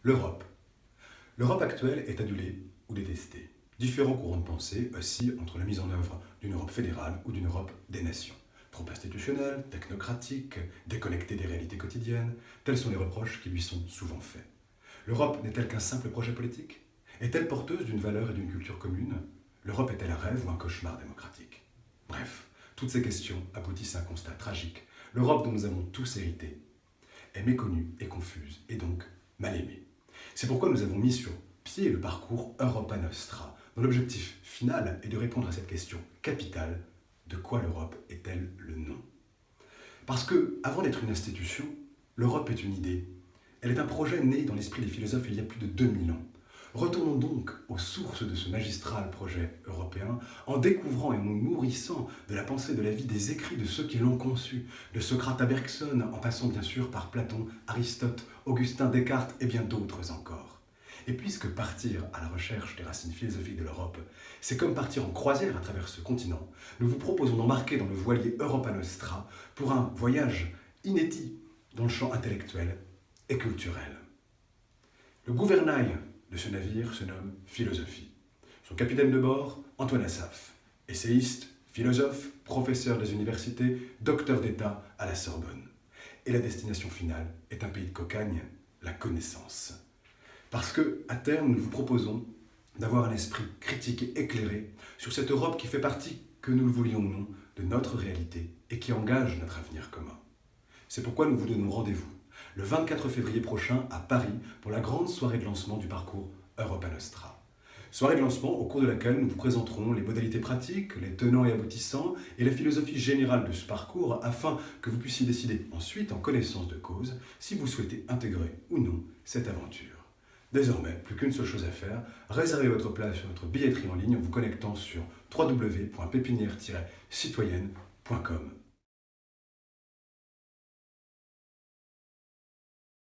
L'Europe. L'Europe actuelle est adulée ou détestée. Différents courants de pensée oscillent entre la mise en œuvre d'une Europe fédérale ou d'une Europe des nations. Trop institutionnelle, technocratique, déconnectée des réalités quotidiennes, tels sont les reproches qui lui sont souvent faits. L'Europe n'est-elle qu'un simple projet politique? Est-elle porteuse d'une valeur et d'une culture commune? L'Europe est-elle un rêve ou un cauchemar démocratique? Bref, toutes ces questions aboutissent à un constat tragique. L'Europe dont nous avons tous hérité est méconnue et confuse, et donc mal aimée. C'est pourquoi nous avons mis sur pied le parcours Europa Nostra, dont l'objectif final est de répondre à cette question capitale: de quoi l'Europe est-elle le nom? Parce que, avant d'être une institution, l'Europe est une idée. Elle est un projet né dans l'esprit des philosophes il y a plus de 2000 ans. Retournons donc aux sources de ce magistral projet européen en découvrant et en nous nourrissant de la pensée, de la vie, des écrits de ceux qui l'ont conçu, de Socrate à Bergson, en passant bien sûr par Platon, Aristote, Augustin, Descartes et bien d'autres encore. Et puisque partir à la recherche des racines philosophiques de l'Europe, c'est comme partir en croisière à travers ce continent, nous vous proposons d'embarquer dans le voilier Europa Nostra pour un voyage inédit dans le champ intellectuel et culturel. Le gouvernail de ce navire se nomme philosophie. Son capitaine de bord, Antoine Assaf, essayiste, philosophe, professeur des universités, docteur d'État à la Sorbonne. Et la destination finale est un pays de cocagne, la connaissance. Parce que, à terme, nous vous proposons d'avoir un esprit critique et éclairé sur cette Europe qui fait partie, que nous le voulions ou non, de notre réalité et qui engage notre avenir commun. C'est pourquoi nous vous donnons rendez-vous le 24 février prochain à Paris pour la grande soirée de lancement du parcours Europa Nostra. Soirée de lancement au cours de laquelle nous vous présenterons les modalités pratiques, les tenants et aboutissants et la philosophie générale de ce parcours afin que vous puissiez décider ensuite, en connaissance de cause, si vous souhaitez intégrer ou non cette aventure. Désormais, plus qu'une seule chose à faire, réservez votre place sur notre billetterie en ligne en vous connectant sur www.pépinière-citoyenne.com.